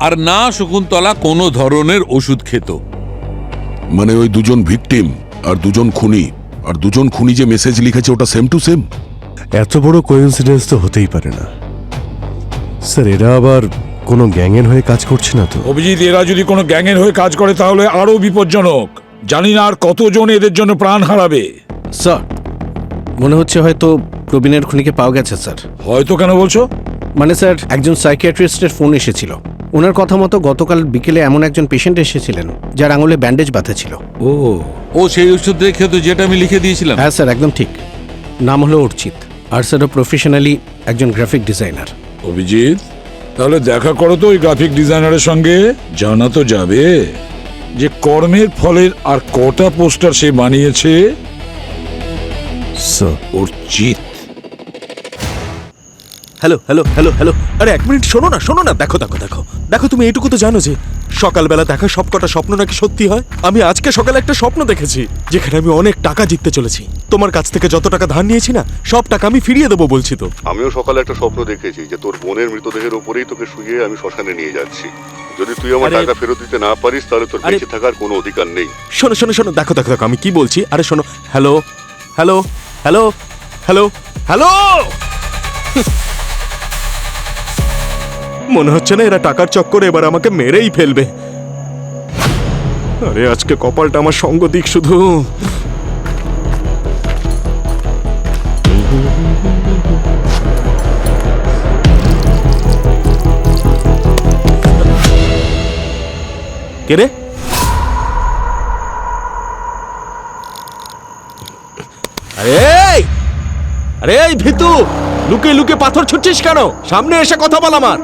আর না শকুন্তলা কোনো ধরনের ওষুধ খেত। মানে ওই দুজন ভিকটিম আর দুজন খুনি, আর দুজন খুনি যে মেসেজ লিখেছে ওটা সেম টু সেম। এত বড় কোইন্সিডেন্স তো হতেই পারে না স্যার। এরা আবার কোনো গ্যাংয়ের হয়ে কাজ করছে না তো? অভিজিৎ, এরা যদি কোনো গ্যাংয়ের হয়ে কাজ করে তাহলে আরো বিপজ্জনক। জানি না আর কতজন এদের জন্য প্রাণ হারাবে। স্যার, মনে হচ্ছে হয়তো প্রবীণের খুনিকে পাওয়া গেছে স্যার। হয়তো কেন বলছো? মানে স্যার, একজন সাইকিয়াট্রিস্টের ফোন এসেছিল। ওনার কথা মতো গতকাল বিকেলে এমন একজন পেশেন্ট এসেছিলেন যার আঙুলে ব্যান্ডেজ বাঁধা ছিল। ও সেই ওষুধ রেখে তো, যেটা আমি লিখে দিয়েছিলাম। হ্যাঁ স্যার, একদম ঠিক। নাম হলো অর্চিত, আর স্যার প্রফেশনালি একজন গ্রাফিক ডিজাইনার। অভিজিৎ, তাহলে দেখা করো তো ওই গ্রাফিক ডিজাইনারের সঙ্গে। জানা তো যাবে যে কর্মের ফলের আর কটা পোস্টার সে বানিয়েছে। Sir Archit. Hello hello hello hello, আরে এক মিনিট শোনো না, দেখো দেখো দেখো দেখো, তুমি এইটুকু তো জানো যে সকালবেলা দেখা সবকটা স্বপ্ন নাকি সত্যি হয়। আমি আজকে সকালে একটা স্বপ্ন দেখেছি যেখানে আমি অনেক টাকা জিততে চলেছি। তোমার কাছ থেকে যত টাকা ধার নিয়েছি না, সব টাকা আমি ফিরিয়ে দেবো বলছি তো। আমিও সকালে একটা স্বপ্ন দেখেছি যে তোর বোনের মৃতদেহের উপরেই তোকে শুয়ে আমি শ্মশানে নিয়ে যাচ্ছি। যদি তুই আমার আরে- টাকা ফেরত দিতে না পারিস তাহলে তোর আরে- বেঁচে থাকার কোনো অধিকার নেই। শোনো শোনো শোনো, দেখো দেখো দেখো আমি কি বলছি। আরে শোনো, hello hello hello hello hello. মনে হচ্ছে না এরা টাকার চক্করে এবার আমাকে মেরেই ফেলবে। আরে আজকে কপালটা আমার সঙ্গ দিক শুধু। কে রে? আরে এই ভিতু, লুকিয়ে লুকিয়ে পাথর ছুটছিস কেন? সামনে এসে কথা বল আমার।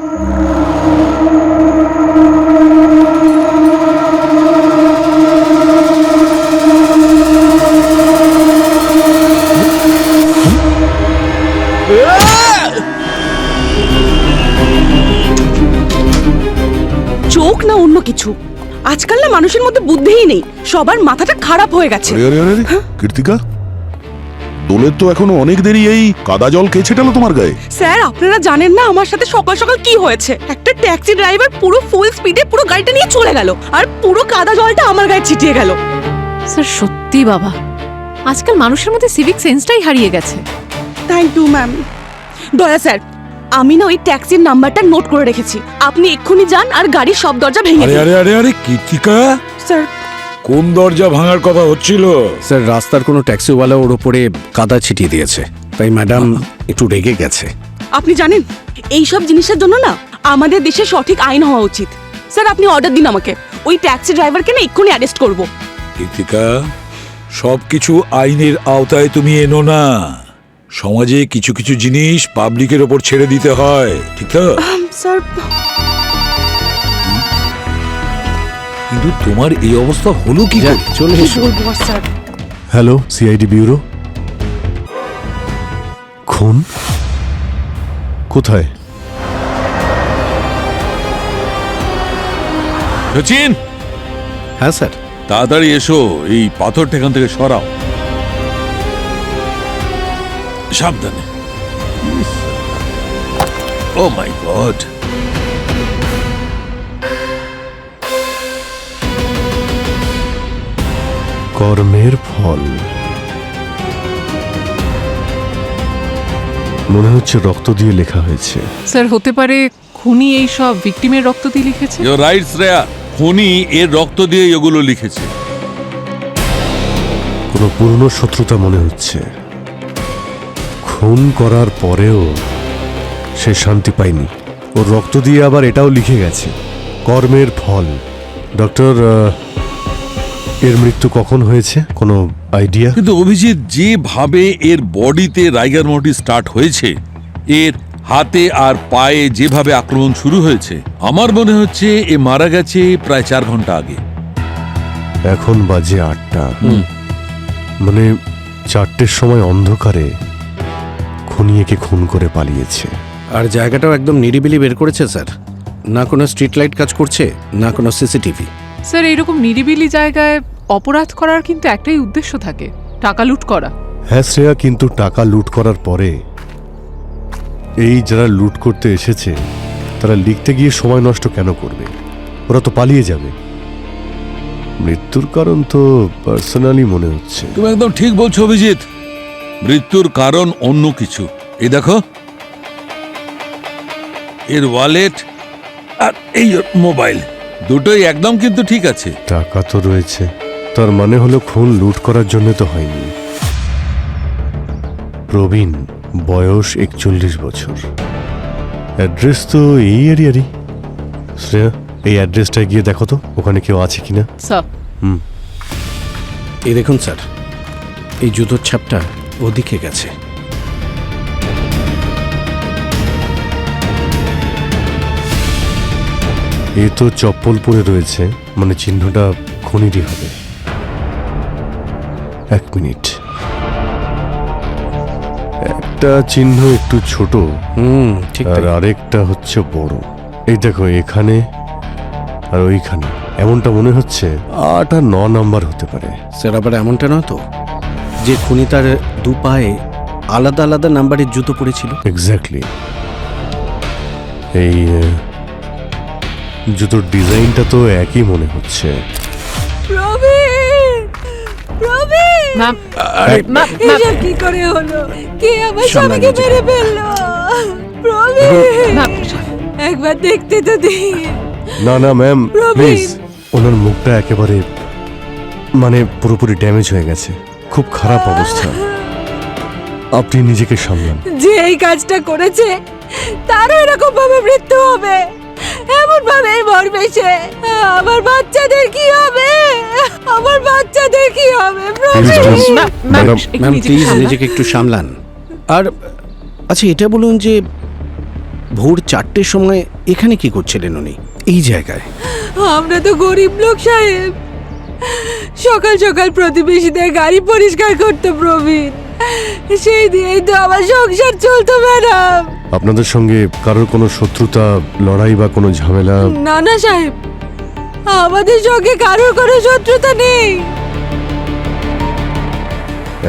চোখ না অন্য কিছু। আজকাল না মানুষের মধ্যে বুদ্ধিই নেই, সবার মাথাটা খারাপ হয়ে গেছে। আরে আরে আরে আরে, কীর্তিকা, দোলের তো এখনো অনেক দেরি। এই কাদা জল কে ছেটালো তোমার গায়ে? স্যার, আপনারা জানেন না আমার সাথে সকাল সকাল কি হয়েছে। একটা ট্যাক্সি ড্রাইভার পুরো ফুল স্পিডে পুরো গাড়িটা নিয়ে চলে গেল, আর পুরো কাদা জলটা আমার গায়ে ছিটিয়ে গেল। স্যার সত্যি বাবা, আজকাল মানুষের মধ্যে সিভিক সেন্সটাই হারিয়ে গেছে। Thank you ma'am. দয়া স্যার, আমি না ওই ট্যাক্সির নাম্বারটা নোট করে রেখেছি। আপনি এক্ষুনি যান আর গাড়ির সব দরজা ভেঙে আরে দিন। আরে আরে আরে, কীর্তিকা, স্যার, কোন দরজা ভাঙার কথা হচ্ছিল? স্যার, রাস্তার কোনো ট্যাক্সিওয়ালা ওর ওপরে কাদা ছিটিয়ে দিয়েছে, তাই ম্যাডাম একটু রেগে গেছে। আপনি জানেন এই সব জিনিসের জন্য না আমাদের দেশে সঠিক আইন হওয়া উচিত। স্যার, আপনি অর্ডার দিন আমাকে, ওই ট্যাক্সি ড্রাইভারকে না এক্ষুনি অ্যারেস্ট করব। কীর্তিকা, সবকিছু আইনের আওতায় তুমি এনো না। সমাজে কিছু কিছু জিনিস পাবলিকের ওপর ছেড়ে দিতে হয়, ঠিক তো? স্যার, কিন্তু তোমার এই অবস্থা হলো কি করে? চলে কি এসো। বলবো আর স্যার। Hello, CID bureau. খুন কোথায়? সচিন, হ্যাঁ স্যার। তাড়াতাড়ি এসো, এই পাথরটা এখান থেকে সরাও। সাবধানে। ও মাই গড। কর্মের ফল। মনে হচ্ছে রক্ত দিয়ে লেখা হয়েছে। স্যার হতে পারে খুনি এই সব ভিকটিমের রক্ত দিয়ে লিখেছে। ইউ রাইট শ্রেয়া, খুনি এর রক্ত দিয়ে এগুলো লিখেছে। কোনো পুরনো শত্রুতা মনে হচ্ছে। খুন করার পরেও সে শান্তি পায়নি। ওর রক্ত দিয়ে আবার এটাও লিখে গেছে, কর্মের ফল। ডক্টর, এর মৃত্যু কখন হয়েছে, কোনো আইডিয়া? কিন্তু অভিজিৎ, যেভাবে এর বডিতে রাইগার মর্টি স্টার্ট হয়েছে, এর হাতে আর পায়ে যেভাবে আক্রমণ শুরু হয়েছে, আমার মনে হচ্ছে এ মারা গেছে প্রায় 4 ঘন্টা আগে। এখন বাজে 8টা, মানে 4টের সময় অন্ধকারে খুনি একে খুন করে পালিয়েছে। আর জায়গাটাও একদম নিরিবিলি বের করেছে স্যার। না কোনো স্ট্রিট লাইট কাজ করছে, না কোনো সিসিটিভি। স্যার এইরকম নিরিবিলি জায়গায় অপরাধ করার কিন্তু একটাই উদ্দেশ্য থাকে, টাকা লুট করা। হ্যাঁ শ্রেয়া, কিন্তু টাকা লুট করার পরে এই যারা লুট করতে এসেছে তারা লিখতে গিয়ে সময় নষ্ট কেন করবে? ওরা তো পালিয়ে যাবে। মৃত্যুর কারণ তো পার্সোনালি মনে হচ্ছে। তুমি একদম ঠিক বলছো অভিজিৎ, মৃত্যুর কারণ অন্য কিছু। এই দেখো, এর ওয়ালেট আর এই মোবাইল দুটোই একদম কিন্তু ঠিক আছে। টাকা তো রয়েছে, তার মানে হলো খুন লুট করার জন্য তো হয়নি। প্রবীণ, বয়স 41 বছর, অ্যাড্রেস তো এই এরিয়ারই। শ্রেয়া, এই অ্যাড্রেসটা গিয়ে দেখো তো ওখানে কেউ আছে কিনা। স্যার, এই দেখুন স্যার, এই জুতোর ছাপটা ওদিকে গেছে। এ তো চপ্পল পরে রয়েছে, মানে চিহ্নটা খনিরই হবে। 1 মিনিট, একটা চিহ্ন একটু ছোট ঠিক আর তাই। আরেকটা হচ্ছে বড়। এই দেখো এখানে আর ওইখানে, এমনটা মনে হচ্ছে 8 আর 9 নাম্বার হতে পারে। স্যার আবার এমনটা নয় তো যে খুনি তার দু পায়ে আলাদা আলাদা নাম্বারের জুতো পরেছিল? এক্স্যাক্টলি। এই জুতোর ডিজাইনটা তো একই মনে হচ্ছে। প্রবীণ, প্রবীণ, ম্যাম, ম্যাম, এসব কি করে হলো? কে আমার সামনে স্বামীকে নিজেকে। মেরে ফেললো? প্রবীণ, ম্যাম, একবার দেখতে তো দিন। না না ম্যাম, প্রবীণ। প্লিজ। ওনার মুখটা একেবারে মানে পুরোপুরি ড্যামেজ হয়ে গেছে, খুব খারাপ অবস্থা। আপনি নিজেকে সামলান। যে এই কাজটা করেছে তারও এরকম ভাবে মৃত্যু হবে, এমন ভাবে মরবে সে। আমার বাচ্চাদের কি হবে? আমার বাচ্চাদের কি হবে? প্রবীণ, Please, ম্যাম, ম্যাম, ম্যাডাম, একটু ম্যাম নিজেকে প্লিজ সামলান। নিজেকে একটু সামলান। আর আচ্ছা এটা বলুন যে ভোর 4টের সময় এখানে কি করছিলেন উনি এই জায়গায়? আমরা তো গরিব লোক সাহেব, সকাল সকাল প্রতিবেশীদের গাড়ি পরিষ্কার করতো প্রবীণ, সেই দিয়েই তো আমার সংসার চলতো ম্যাডাম। আপনাদের সঙ্গে কারোর কোনো শত্রুতা, লড়াই বা কোনো ঝামেলা? না না সাহেব, আমাদের সঙ্গে কারোর কোনো শত্রুতা নেই।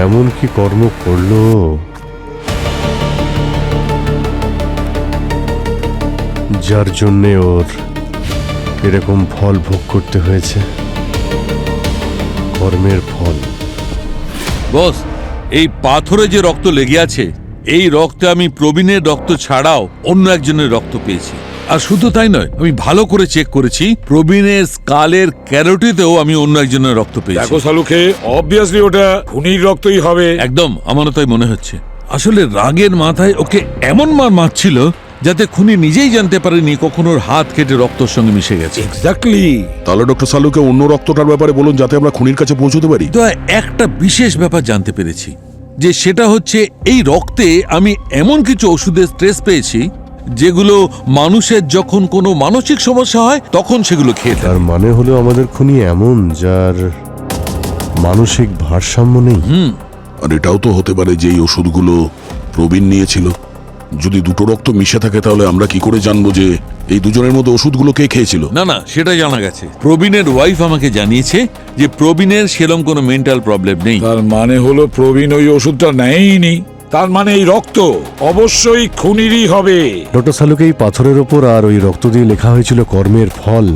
এমন কি কর্ম করলো যার জন্যে ওর এরকম ফল ভোগ করতে হয়েছে? কর্মের ফল। বস, এই পাথরে যে রক্ত লেগে আছে, এই রক্তে আমি প্রবীণের রক্ত ছাড়াও অন্য একজনের রক্ত পেয়েছি। আর শুধু তাই নয়, আমি ভালো করে চেক করেছি, প্রবীণের স্কালের ক্যারোটিতেও আমি অন্য একজনের রক্ত পেয়েছি। দেখো শালুকে, অবভিয়াসলি ওটা খুনির রক্তই হবে। একদম, আমারও তাই মনে হচ্ছে। আসলে রাগের মাথায় ওকে এমন মার মারছিল যাতে খুনি নিজেই জানতে পারেনি কখন ওর হাত কেটে রক্তর সঙ্গে মিশে গেছে। এক্স্যাক্টলি। তাহলে ডক্টর সালুকে অন্য রক্তটার ব্যাপারে বলুন যাতে আমরা খুনির কাছে পৌঁছতে পারি। তো একটা বিশেষ ব্যাপার জানতে পেরেছি, যে সেটা হচ্ছে এই রক্তে আমি এমন কিছু ওষুধের স্ট্রেস পেয়েছি যেগুলো মানুষের যখন কোনো মানসিক সমস্যা হয় তখন সেগুলো খেয়ে থাকে। তার মানে হলো আমাদের খুনি এমন যার মানসিক ভারসাম্য নেই। আর এটাও তো হতে পারে যে এই ওষুধগুলো প্রবীণ নিয়েছিল। যদি দুটো রক্ত মিশে থাকে তাহলে আমরা কি করে জানবো যে এই দুজনের মধ্যে ওষুধগুলো কে খেয়েছিল? না না, সেটা জানা গেছে। প্রবীণের ওয়াইফ আমাকে জানিয়েছে যে প্রবীণের সেরকম কোনো মেন্টাল প্রবলেম নেই। তার মানে হলো প্রবীণ ওই ওষুধটা নেয়নি, তার মানে এই রক্ত অবশ্যই খুনিরই হবে। ডক্টর সালুকে এই পাথরের ওপর আর ওই রক্ত দিয়ে লেখা হয়েছিল কর্মের ফল,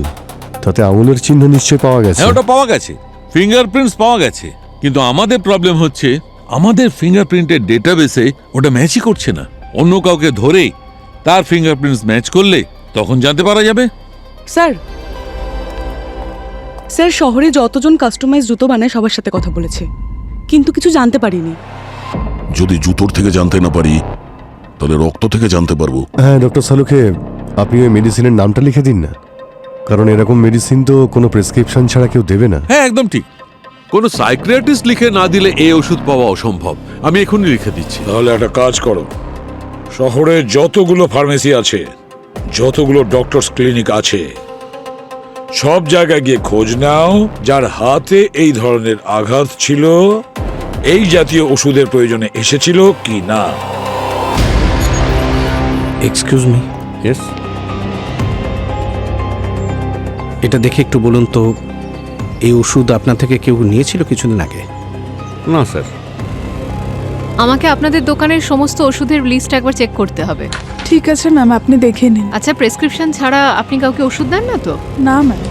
তাতে আঙুলের চিহ্ন নিশ্চয় পাওয়া গেছে। হ্যাঁ, ওটা পাওয়া গেছে, ফিঙ্গারপ্রিন্টস পাওয়া গেছে, কিন্তু আমাদের প্রবলেম হচ্ছে আমাদের ফিঙ্গারপ্রিন্টের ডেটাবেসে ওটা ম্যাচই করছে না। অন্য কাউকে ধরে তার ফিঙ্গারপ্রিন্টস ম্যাচ করলে তখন জানতে পারা যাবে। স্যার, স্যার শহরে যতজন কাস্টমাইজ জুতো বানায় সবার সাথে কথা বলেছে, কিন্তু কিছু জানতে পারিনি। যদি জুতোর থেকে জানতে না পারি তাহলে রক্ত থেকে জানতে পারবো। হ্যাঁ ডক্টর সালুকে, আপনি ওই মেডিসিনের নামটা লিখে দিন না, কারণ এরকম মেডিসিন তো কোনো প্রেসক্রিপশন ছাড়া কেউ দেবে না। হ্যাঁ, একদম ঠিক। কোনো সাইকিয়াট্রিস্ট লিখে না দিলে এই ওষুধ পাওয়া অসম্ভব। আমি এখনই লিখে দিচ্ছি। তাহলে একটা কাজ করো, শহরে যতগুলো ফার্মেসি আছে, যতগুলো ডক্টরস ক্লিনিক আছে, সব জায়গায় গিয়ে খোঁজ নাও যার হাতে এই ধরনের আঘাত ছিল, এই জাতীয় ওষুধের প্রয়োজনে এসেছিল কি না। Excuse me, yes. এটা দেখে একটু বলুন তো, এই ওষুধ আপনার থেকে কেউ নিয়েছিল কিছুদিন আগে? না স্যার। আমাকে আপনাদের দোকানের সমস্ত ওষুধের লিস্ট একবার চেক করতে হবে। ঠিক আছে ম্যাম, আপনি দেখে নিন। আচ্ছা, প্রেসক্রিপশন ছাড়া আপনি কাউকে ওষুধ দেন না তো? না ম্যাম।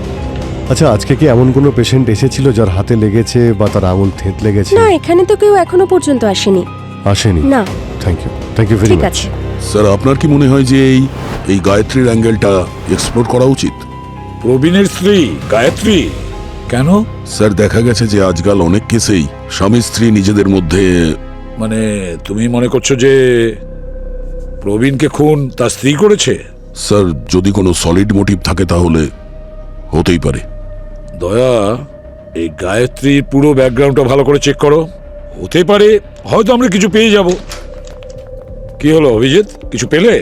আচ্ছা, আজকে কি এমন কোনো পেশেন্ট এসেছিল যার হাতে লেগেছে বা তার আঙুল থেঁতলে গেছে? না, এখানে তো কেউ এখনো পর্যন্ত আসেনি। আসেনি? না। থ্যাংক ইউ ভেরি ঠিক মাচ। আছে। স্যার আপনার কি মনে হয় যে এই গায়ত্রীর অ্যাঙ্গেলটা এক্সপ্লোর করা উচিত? প্রবীণের স্ত্রী গায়ত্রী কেন? স্যার দেখা গেছে যে আজকাল অনেক কেসেই স্বামী স্ত্রী নিজেদের মধ্যে মানে তুমি মনে করছো যে প্রবীণকে খুন তার স্ত্রী করেছে? স্যার যদি কোনো সলিড মোটিভ থাকে তাহলে হতেই পারে। দয়া, এই গায়ত্রীর পুরো ব্যাকগ্রাউন্ডটা ভালো করে চেক করো। হতে পারে, হয়তো আমরা কিছু পেয়ে যাব। কি হলো অভিজিৎ, কিছু পেলে?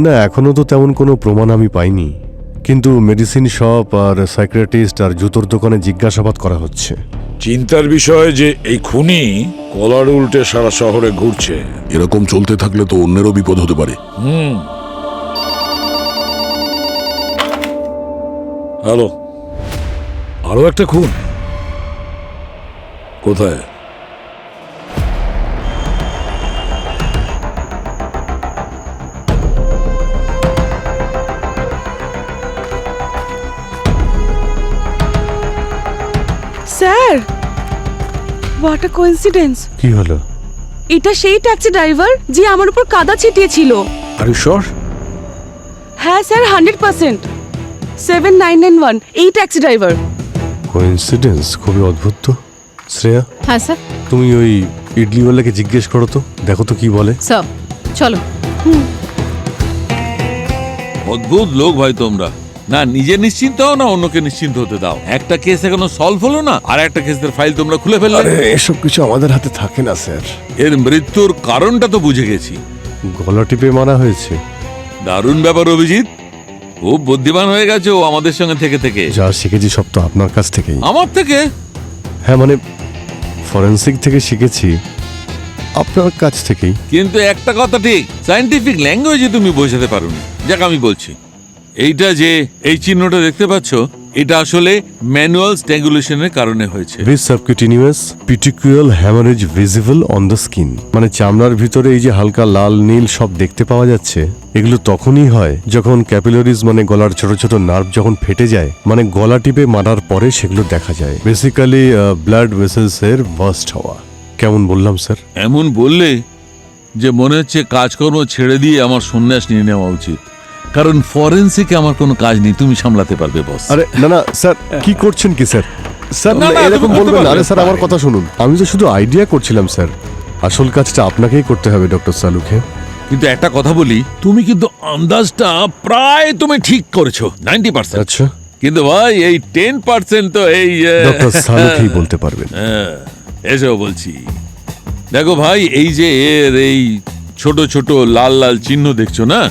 না, এখনো তো তেমন কোনো প্রমাণ আমি পাইনি, কিন্তু মেডিসিন শপ আর সাইকিয়াট্রিস্ট আর জুতোর দোকানে জিজ্ঞাসাবাদ করা হচ্ছে। চিন্তার বিষয় যে এই খুনি কলার উল্টে সারা শহরে ঘুরছে। এরকম চলতে থাকলে তো অন্যেরও বিপদ হতে পারে। হ্যালো, আরো একটা খুন কোথায়? Sir, what a coincidence. কি হলো? এটা সেই ট্যাক্সি ড্রাইভার যে আমার উপর কাদা ছিটিয়েছিল। Are you sure? হ্যাঁ স্যার, 100%। 7991 এই ট্যাক্সি ড্রাইভার। কোইন্সিডেন্স? খুবই অদ্ভুত তো। শ্রেয়া, হ্যাঁ স্যার। তুমি ওই ইডলিওয়ালাকে জিজ্ঞেস করো তো, দেখো তো কি বলে। স্যার চলো। অদ্ভুত লোক ভাই তোমরা। না নিজে নিশ্চিন্ত হও না অন্যকে নিশ্চিন্ত হতে দাও। একটা কেস এখনো সলভ হলো না, আর একটা কেসের ফাইল তোমরা খুলে ফেললে। এসব কিছু আমাদের হাতে থাকে না স্যার। এর মৃত্যুর কারণটা তো বুঝে গেছি। গলা টিপে মারা হয়েছে। দারুণ ব্যাপার অভিজিৎ, খুব বুদ্ধিমান হয়ে গেছে ও আমাদের সঙ্গে থেকে থেকে। যা শিখেছি সব তো আপনার কাছ থেকেই। আমার থেকে? হ্যাঁ মানে ফরেনসিক থেকে শিখেছি, আপনার কাছ থেকেই। কিন্তু একটা কথা ঠিক, সায়েন্টিফিক ল্যাঙ্গুয়েজে তুমি বোঝাতে পারোনি। যাক আমি বলছি, এইটা যে এই চিহ্নটা দেখতে পাচ্ছ, এটা আসলে ম্যানুয়াল স্ট্যাঙ্গুলেশনের কারণে হয়েছে। Viz subcutaneous petechial haemorrhage visible on the skin, মানে চামড়ার ভিতরে এই যে হালকা লাল নীল সব দেখতে পাওয়া যাচ্ছে, এগুলো তখনই হয় যখন ক্যাপিলারিজ মানে গলার ছোট ছোট নার্ভ যখন ফেটে যায়, মানে গলা টিপে মারার পরে সেগুলো দেখা যায়। বেসিক্যালি ব্লাড ভেসেলস এর বার্স্ট হওয়া। কেমন বললাম স্যার? এমন বললে যে মনে হচ্ছে কাজকর্ম ছেড়ে দিয়ে আমার সন্ন্যাস নিয়ে নেওয়া উচিত, কারণ ফরেন্সিকে আমার কোনো কাজ নেই, তুমি সামলাতে পারবে বস। আরে না না স্যার, কি করছেন কি স্যার? স্যার না, না, এরকম তুমি করতে বলবেন না। আরে পারবে। স্যার আমার কথা শুনুন, আমি তো শুধু আইডিয়া করছিলাম স্যার। আসল কাজটা আপনাকেই করতে হবে ডক্টর সালুখে। কিন্তু একটা কথা বলি, তুমি কিন্তু আন্দাজটা প্রায় তুমি ঠিক করেছো 90%। আচ্ছা, কিন্তু ভাই এই 10% তো এই ডক্টর সালুখেই বলতে পারবেন। এসো বলছি। দেখো ভাই, এই যে এর এই ছোট ছোট লাল লাল চিহ্ন দেখছো না,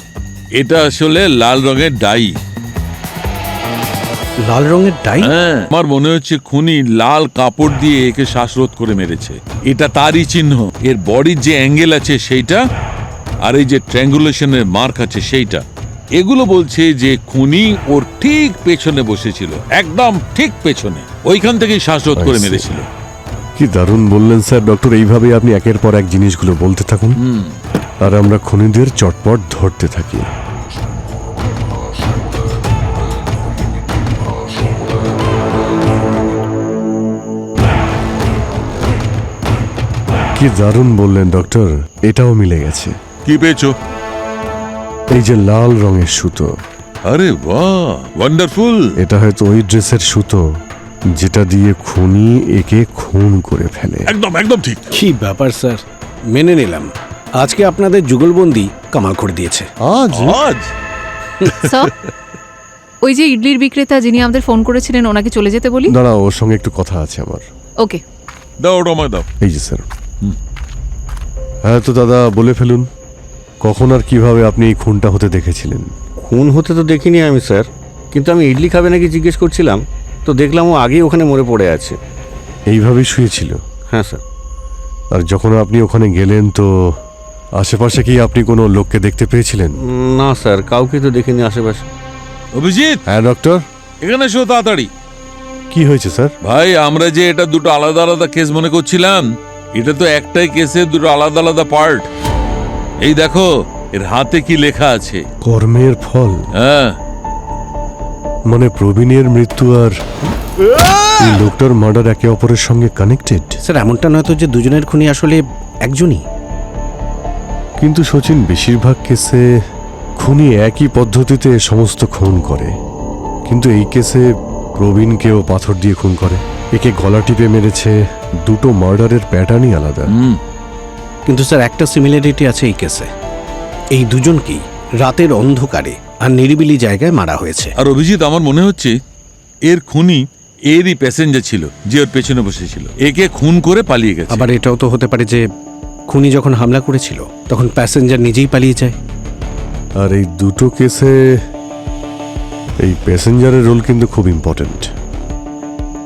এটা আসলে লাল রঙের ডাই। লাল রঙের ডাই? হ্যাঁ, আমার মনে হচ্ছে খুনি লাল কাপড় দিয়ে একে শ্বাসরোধ করে মেরেছে। এটা তারই চিহ্ন। এর বডির যে অ্যাঙ্গেল আছে সেইটা, আর এই যে ট্রায়াঙ্গুলেশনের মার্ক আছে সেইটা, এগুলো বলছে যে খুনি ওর ঠিক পেছনে বসেছিল, একদম ঠিক পেছনে, ওইখান থেকেই শ্বাসরোধ করে মেরেছিল। কি দারুণ বললেন স্যার। ডক্টর, এইভাবেই আপনি একের পর এক জিনিসগুলো বলতে থাকুন, আর আমরা খুনিদের চটপট ধরতে থাকি। কি দারুণ বললেন ডক্টর, এটাও মিলে গেছে। কি পেয়েছো? এই যে লাল রঙের সুতো। আরে বাহ, ওয়ান্ডারফুল। এটা হয়তো ওই ড্রেসের সুতো যেটা দিয়ে খুনি একে খুন করে ফেলে। একদম একদম ঠিক। কি ব্যাপার স্যার, মেনে নিলাম। আজকে আপনাদের যুগলবন্দি কামাল করে দিয়েছে। আজ আজ স্যার, ওই যে ইডলির বিক্রেতা যিনি আমাদের ফোন করেছিলেন, ওনাকে চলে যেতে বলি। দাঁড়াও, ওর সঙ্গে একটু কথা আছে আমার। ওকে। দাও ওটা আমায় দাও। এই যে স্যার। হ্যাঁ তো দাদা বলে ফেলুন, কখন আর কিভাবে আপনি এই খুনটা হতে দেখেছিলেন? খুন হতে তো দেখিনি আমি স্যার, কিন্তু আমি ইডলি খাবে নাকি জিজ্ঞেস করছিলাম, তো দেখলাম ও আগেই ওখানে মরে পড়ে আছে। এইভাবেই শুয়েছিল? হ্যাঁ স্যার। আর যখন আপনি ওখানে গেলেন তো আশেপাশে কি আপনি কোনো লোককে দেখতে পেয়েছিলেন? না স্যার, কাউকে তো দেখিনি আশেপাশে। অভিজিৎ, হ্যাঁ ডক্টর। এখানে এসো তাড়াতাড়ি। কি হয়েছে স্যার? ভাই, আমরা যে এটা দুটো আলাদা আলাদা কেস মনে করছিলাম, এটা তো একটাই কেসের দুটো আলাদা আলাদা পার্ট। এই দেখো, এর হাতে কি লেখা আছে? কর্মের ফল, হ্যাঁ, মানে প্রবীণের মৃত্যু আর এই লোকটার মার্ডার একে অপরের সঙ্গে কানেক্টেড। স্যার এমনটা নয় তো যে দুজনের খুনি আসলে একজনই? কিন্তু সচিন, বেশিরভাগ কেসে খুনি একই পদ্ধতিতে সমস্ত খুন করে, কিন্তু এই কেসে প্রবীণকেও পাথর দিয়ে খুন করে। একে গলা টিপে মেরেছে। দুটো মার্ডারের প্যাটার্নই আলাদা। কিন্তু স্যার একটা সিমিলারিটি আছে এই কেসে। এই দুজনকেই রাতের অন্ধকারে আর নিরিবিলি জায়গায় মারা হয়েছে। আর অভিজিৎ, আমার মনে হচ্ছে এর খুনি এরই প্যাসেঞ্জার ছিল যে ওর পেছনে বসেছিল। একে খুন করে পালিয়ে গেছে। আবার এটাও তো হতে পারে যে খুনি যখন হামলা করেছিল তখন প্যাসেঞ্জার নিজেই পালিয়ে যায়। আর এই দুটো কেসে এই প্যাসেঞ্জারের রোল কিন্তু খুব ইম্পর্ট্যান্ট।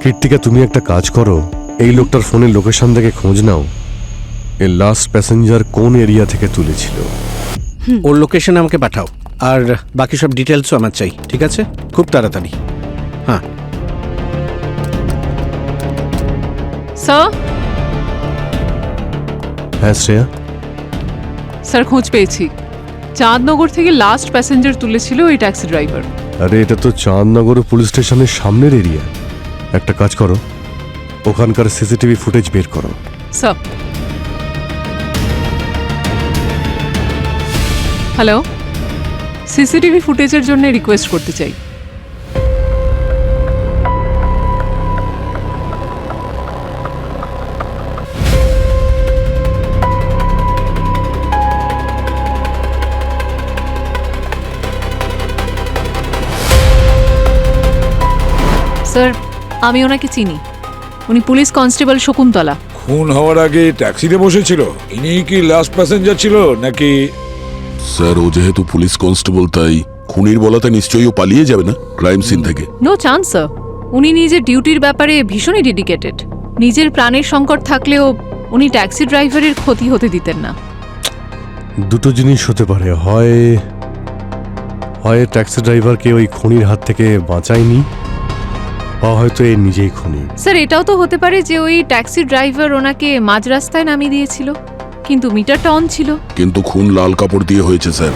কীর্তিকা, তুমি একটা কাজ করো, এই লোকটার ফোনের লোকেশন থেকে খোঁজ নাও এর লাস্ট প্যাসেঞ্জার কোন এরিয়া থেকে তুলেছিল। ওর লোকেশন আমাকে পাঠাও, আর বাকি সব ডিটেলসও আমার চাই, ঠিক আছে? খুব তাড়াতাড়ি। হ্যাঁ স্যার, হ্যাঁ শ্রেয়া, স্যার খোঁজ পেয়েছি। চাঁদনগর থেকে লাস্ট প্যাসেঞ্জার তুলেছিল এই ট্যাক্সি ড্রাইভার। আরে এটা তো চাঁদনগর পুলিশ স্টেশনের সামনের এরিয়া। একটা কাজ করো, ওখানকার সিসিটিভি ফুটেজ বের করো। স্যার, হ্যালো, সিসিটিভি ফুটেজের জন্য রিকোয়েস্ট করতে চাই। স্যার, আমি ওনাকে চিনি। উনি পুলিশ কনস্টেবল শকুন্তলা। খুন হওয়ার আগে ট্যাক্সিতে বসেছিল। ইনি কি লাস্ট প্যাসেঞ্জার ছিল নাকি? স্যার, ও যেহেতু পুলিশ কনস্টেবল, তাই খুনির বলাতে নিশ্চয়ই ও পালিয়ে যাবে না ক্রাইম সিন থেকে। No chance sir. উনি নিজের ডিউটির ব্যাপারে ভীষণই ডেডিকেটেড। নিজের প্রাণের সংকট থাকলেও উনি ট্যাক্সি ড্রাইভারের ক্ষতি হতে দিতেন না। দুটো জিনিস হতে পারে, হয় হয় ট্যাক্সি ড্রাইভারকে ওই খুনির হাত থেকে বাঁচায়নি, বা হয়তো এ নিজেই খুনি। স্যার, এটাও তো হতে পারে যে ওই ট্যাক্সি ড্রাইভার ওনাকে মাঝ রাস্তায় নামিয়ে দিয়েছিল, কিন্তু মিটারটা অন ছিল। কিন্তু খুন লাল কাপড় দিয়ে হয়েছে স্যার,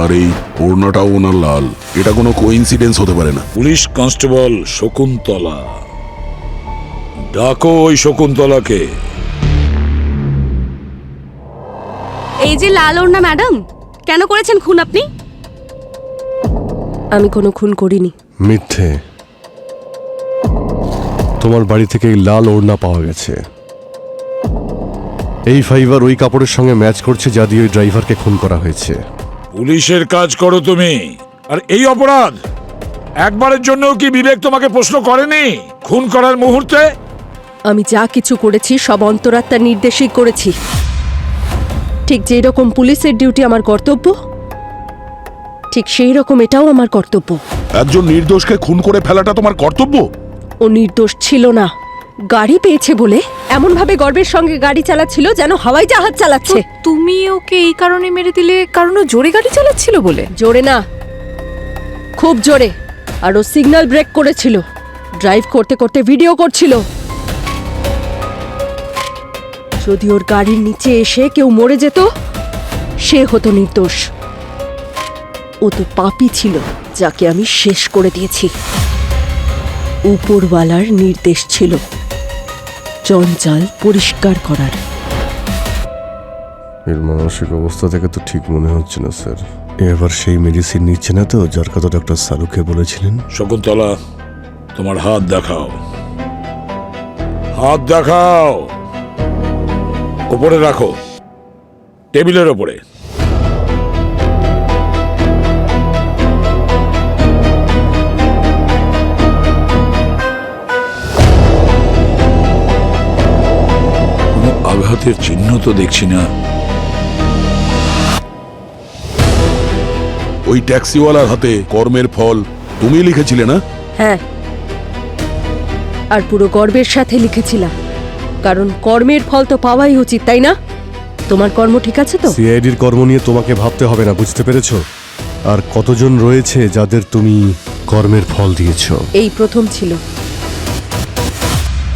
আর এই ওড়নাটাও ওনার লাল। এটা কোনো কোইন্সিডেন্স হতে পারে না। পুলিশ কনস্টেবল শকুন্তলা, ডাকো ওই শকুন্তলাকে। এই যে লাল ওড়না ম্যাডাম, কেন করেছেন খুন আপনি? আমি কোনো খুন করিনি। মিথ্যে। তোমার বাড়ি থেকে এই লাল ওড়না পাওয়া গেছে। এই ফাইবার ওই কাপড়ের সঙ্গে ম্যাচ করছে যা দিয়ে ওই ড্রাইভারকে খুন করা হয়েছে। পুলিশের কাজ করো তুমি, আর এই অপরাধ একবারের জন্যও কি বিবেক তোমাকে প্রশ্ন করেনি? খুন করার মুহূর্তে আমি যা কিছু করেছি সব অন্তরাত্মার নির্দেশেই করেছি। ঠিক যেই রকম পুলিশের ডিউটি আমার কর্তব্য, ঠিক সেই রকম এটাও আমার কর্তব্য। একজন নির্দোষকে খুন করে ফেলাটা তোমার কর্তব্য? ও নির্দোষ ছিল না, গাড়ি পেয়েছে বলে এমন ভাবে গর্বের সঙ্গে গাড়ি চালাচ্ছিল যেন হাওয়াই জাহাজ চালাচ্ছে। তুমি ওকে এই কারণে মেরে দিলে কারণ ও জোরে গাড়ি চালাচ্ছিল বলে? জোরে না, খুব জোরে। আর ও সিগন্যাল ব্রেক করেছিল, ড্রাইভ করতে করতে ভিডিও করছিল। যদি ওর গাড়ির নিচে এসে কেউ মরে যেত, সে হতো নির্দোষ। ও তো পাপী ছিল, যাকে আমি শেষ করে দিয়েছি। উপরওয়ালার নির্দেশ ছিল জঞ্জাল পরিষ্কার করার। এর মানসিক অবস্থা থেকে তো ঠিক মনে হচ্ছে না স্যার। এবার সেই মেডিসিন নিচ্ছে না তো যার কথা ডক্টর সারুকে বলেছিলেন? শকুন্তলা, তোমার হাত দেখাও, হাত দেখাও। উপরে রাখো, টেবিলের ওপরে। কোনো আঘাতের চিহ্ন তো দেখছি না। ওই ট্যাক্সিওয়ালার হাতে কর্মের ফল তুমি লিখেছিলে না? হ্যাঁ, আর পুরো গর্বের সাথে লিখেছিলাম, কারণ কর্মের ফল তো পাওয়াই উচিত, তাই না? তোমার কর্ম ঠিক আছে তো? সিআইডির কর্ম নিয়ে তোমাকে ভাবতে হবে না, বুঝতে পেরেছো? আর কতজন রয়েছে যাদের তুমি কর্মের ফল দিয়েছো? এই প্রথম ছিল।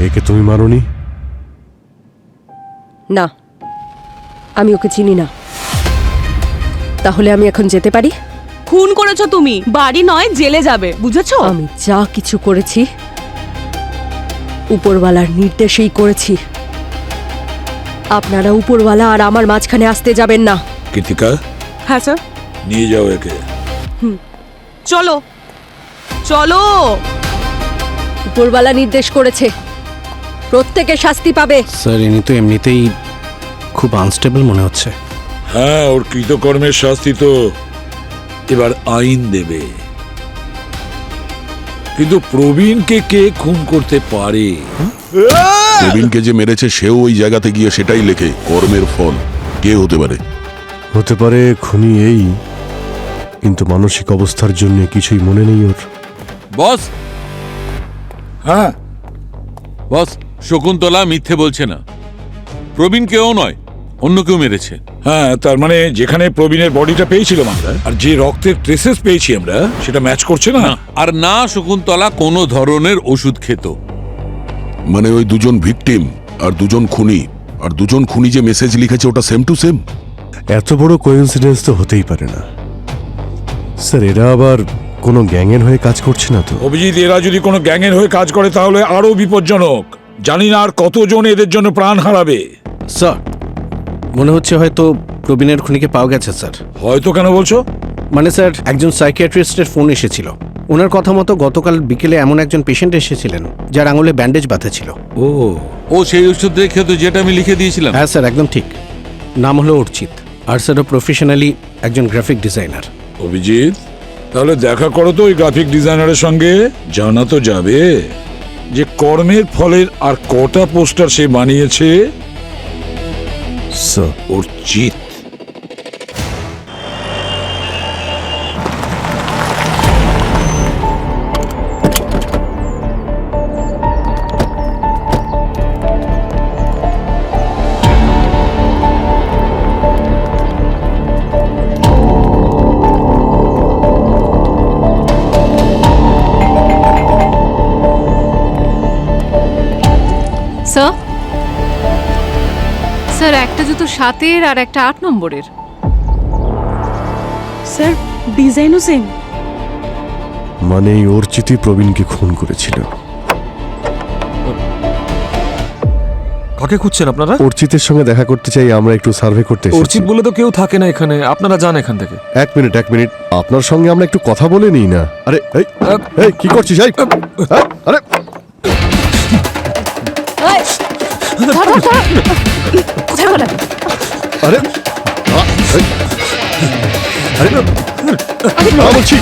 একে তুমি মারোনি? না, আমি ওকে চিনি না। তাহলে আমি এখন যেতে পারি? খুন করেছো তুমি, বাড়ি নয় জেলে যাবে, বুঝেছো? আমি যা কিছু করেছি উপরওয়ালার নির্দেশেই করেছি। আপনারা উপরওয়ালা আর আমার মাঝখানে আসতে যাবেন না। কৃতিকা, হ্যাঁ স্যার। নিয়ে যাও একে। চলো চলো। উপরওয়ালা নির্দেশ করেছে, প্রত্যেকে শাস্তি পাবে। স্যার ইনি তো এমনিতেই খুব আনস্টেবল মনে হচ্ছে। হ্যাঁ, ওর কৃতকর্মের শাস্তি তো এবার আইন দেবে। কিন্তু প্রবীণকে কে খুন করতে পারে? প্রবীণকে যে মেরেছে সেও ওই জায়গাতে গিয়ে সেটাই লেখে কর্মের ফল। কে হতে পারে? হতে পারে খুনি এই, কিন্তু মানসিক অবস্থার জন্য কিছুই মনে নেই ওর। বস, হ্যাঁ, বস, শকুন্তলা মিথ্যে বলছে না। প্রবীণ কেউ নয়, অন্য কেউ মেরেছে। হ্যাঁ, তার মানে যেখানে প্রবীণের বডিটা পেয়েছিলাম আমরা আর যে রক্তের ট্রেসেস পেয়েছি আমরা, সেটা ম্যাচ করছে না। আর না শকুন্তলা কোনো ধরনের ওষুধ খেত। মানে ওই দুজন ভিকটিম আর দুজন খুনি, আর দুজন খুনি যে মেসেজ লিখেছে ওটা সেম টু সেম। এত বড় কোইন্সিডেন্স তো হতেই পারে না স্যার। এরা আবার কোনো গ্যাংয়ের হয়ে কাজ করছে না তো? অভিজিৎ, এরা যদি কোনো গ্যাংয়ের হয়ে কাজ করে তাহলে আরো বিপজ্জনক। জানি না আর কতজন এদের জন্য প্রাণ হারাবে। স্যার মনে হচ্ছে হয়তো প্রবীণের খুনিকে পাওয়া গেছে স্যার। হয়তো কেন বলছো? মানে স্যার একজন সাইকিয়াট্রিস্টের ফোন এসেছিল। ওনার কথা মতো গতকাল বিকেলে এমন একজন পেশেন্ট এসেছিলেন যার আঙুলে ব্যান্ডেজ বাঁধা ছিল। ও সেই ওষুধ রেখে তো, যেটা আমি লিখে দিয়েছিলাম। হ্যাঁ স্যার, একদম ঠিক। নাম হলো অর্চিত, আর স্যার ও প্রফেশনালি একজন গ্রাফিক ডিজাইনার। অভিজিৎ, তাহলে দেখা করো তো ওই গ্রাফিক ডিজাইনারের সঙ্গে। জানা তো যাবে যে কর্মের ফলের আর কটা পোস্টার সে বানিয়েছে। স্যার অর্চিত। স্যার, স্যার একটা জুতো 7-এর আর একটা 8 নম্বরের। স্যার ডিজাইনও সেম। মানে এই অর্চিতই প্রবীণকে খুন করেছিল। কাকে খুঁজছেন আপনারা? অর্চিতের সঙ্গে দেখা করতে চাই, আমরা একটু সার্ভে করতে এসেছি। অর্চিত বলে তো কেউ থাকে না এখানে, আপনারা যান এখান থেকে। এক মিনিট, আপনার সঙ্গে আমরা একটু কথা বলে নিই না? আরে এই, এই কি করছিস? এই, আরে কোথায় বলেন? আরে এই, আরে বলছি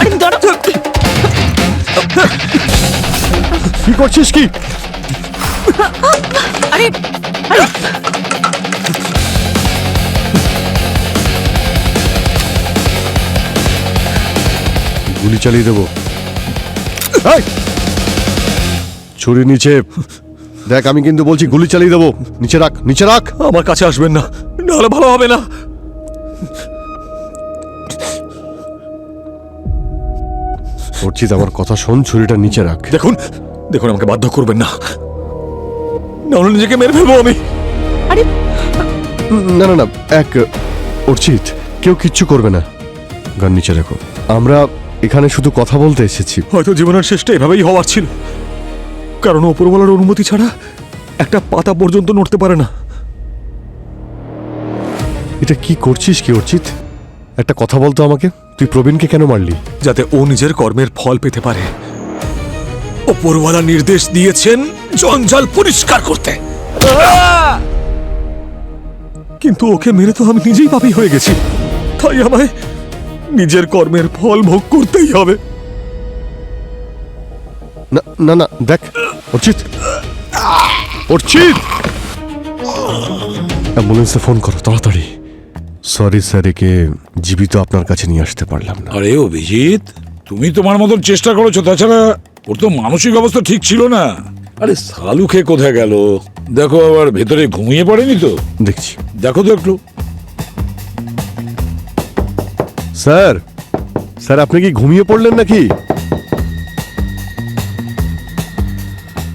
কি করছিস? কি আরে গুলি চালিয়ে দেবো। এই, ছুরি নিচে দেখ, আমি কিন্তু বলছি গুলি চালিয়ে দেবো। নিচে রাখ, নিচে রাখ। আমার কাছে আসবেন না, নাহলে ভালো হবে না। অর্চিত আমার কথা শোন, ছুরিটা নিচে রাখ। দেখুন দেখুন, আমাকে বাধ্য করবেন না, নাহলে নিজেকে মেরে ফেলবো আমি। না না না, অর্চিত কেউ কিচ্ছু করবে না। গান নিচে রাখো। আমরা এখানে শুধু কথা বলতে এসেছি। হয়তো জীবনের শেষটা এভাবেই হওয়ার ছিল, কারণ উপরওয়ালার অনুমতি ছাড়া একটা পাতা পর্যন্ত নড়তে পারে না। এটা কি করছিস কি অর্চিত? একটা কথা বলতো আমাকে, তুই প্রবীণকে কেন মারলি? যাতে ও নিজের কর্মের ফল পেতে পারে। উপরওয়ালা নির্দেশ দিয়েছেন জঞ্জাল পরিষ্কার করতে, কিন্তু ওকে মেরে তো আমি নিজেই পাপী হয়ে গেছি। তাই আমায় নিজের কর্মের ফল ভোগ করতেই হবে। না না না, দেখ অর্চিত, অর্চিত অ্যাম্বুলেন্সে ফোন করো তাড়াতাড়ি। সরি স্যার, একে জীবিত আপনার কাছে নিয়ে আসতে পারলাম না। আরে অভিজিৎ, তুমি তোমার মতন চেষ্টা করেছো, তাছাড়া ওর তো মানসিক অবস্থা ঠিক ছিল না। আরে সালুকে কোথায় গেল? দেখো, আবার ভেতরে ঘুমিয়ে পড়েনি তো? দেখছি। দেখো তো একটু। স্যার, স্যার আপনি কি ঘুমিয়ে পড়লেন নাকি?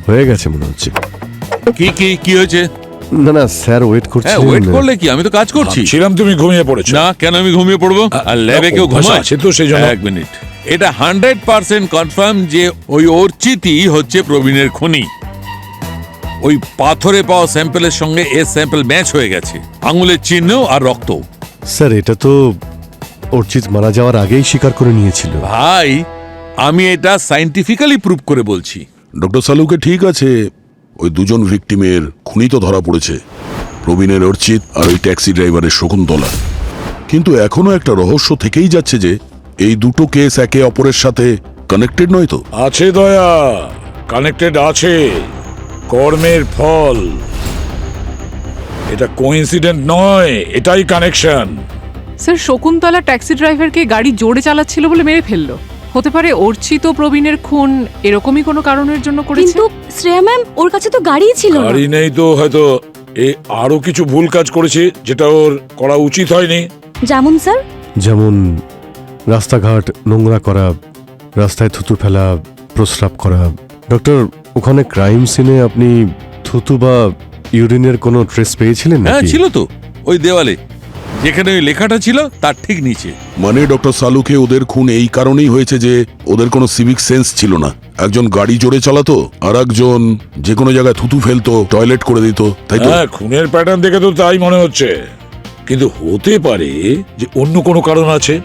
হয়ে গেছে মনে হচ্ছে। কি কি কি হয়েছে? না না স্যার ওয়েট করছি হ্যাঁ ওয়েট করলে কি, আমি তো কাজ করছি। ছিলাম তুমি ঘুমিয়ে পড়েছো। না কেন আমি ঘুমিয়ে পড়বো? আর ল্যাবে কেউ অভ্যাস ঘুমায়? আছে তো সেই জন্য। এক মিনিট, এটা 100% কনফার্ম যে ওই অর্চিতই হচ্ছে প্রবীণের খুনি। ওই পাথরে পাওয়া স্যাম্পলের সঙ্গে এর স্যাম্পল ম্যাচ হয়ে গেছে, আঙুলের চিহ্ন আর রক্ত। স্যার এটা তো অর্চিত মারা যাওয়ার আগেই স্বীকার করে নিয়েছিল। ভাই আমি এটা সায়েন্টিফিক্যালি প্রুভ করে বলছি। ডক্টর সালুকে ঠিক আছে, ওই দুজন ভিকটিমের খুনি তো ধরা পড়েছে, প্রবীণের অর্চিত আর ওই ট্যাক্সি ড্রাইভারের শকুন্তলা। কিন্তু এখনো একটা রহস্য থেকেই যাচ্ছে যে এই দুটো কেস একে অপরের সাথে কানেক্টেড নয় তো? আছে দয়া, কানেক্টেড আছে। কর্মের ফল, এটা কোইন্সিডেন্ট নয়, এটাই কানেকশন। স্যার শকুন্তলা ট্যাক্সি ড্রাইভারকে গাড়ি জোরে চালাচ্ছিল বলে মেরে ফেললো। হতে পারে অর্চিত প্রবীণের খুন এরকমই কোনো কারণের জন্য করেছে। কিন্তু শ্রেয়া ম্যাম ওর কাছে তো গাড়ি ছিল না। গাড়ি নেই তো হয়তো এ আরো কিছু ভুল কাজ করেছে যেটা ওর করা উচিত হয়নি। যেমন স্যার? যেমন রাস্তাঘাট নোংরা করা, রাস্তায় থুতু ফেলা, প্রস্রাব করা। ডক্টর ওখানে ক্রাইম সিনে আপনি থুতু বা ইউরিনের কোনো ট্রেস পেয়েছিলেন হ্যাঁ নাকি? ছিল তো, ওই দেওয়ালে যেখানে ওই লেখাটা ছিল তার ঠিক নিচে। মানে ডক্টর সালুকে ওদের খুন এই কারণেই হয়েছে যে ওদের কোনো সিভিক সেন্স ছিল না। একজন গাড়ি জোরে চালাতো, আর একজন যে কোনো জায়গায় থুতু ফেলতো, টয়লেট করে দিত, তাই তো? হ্যাঁ, খুনের প্যাটার্ন দেখে তো তাই মনে হচ্ছে। কিন্তু হতে পারে যে অন্য কোনো কারণ আছে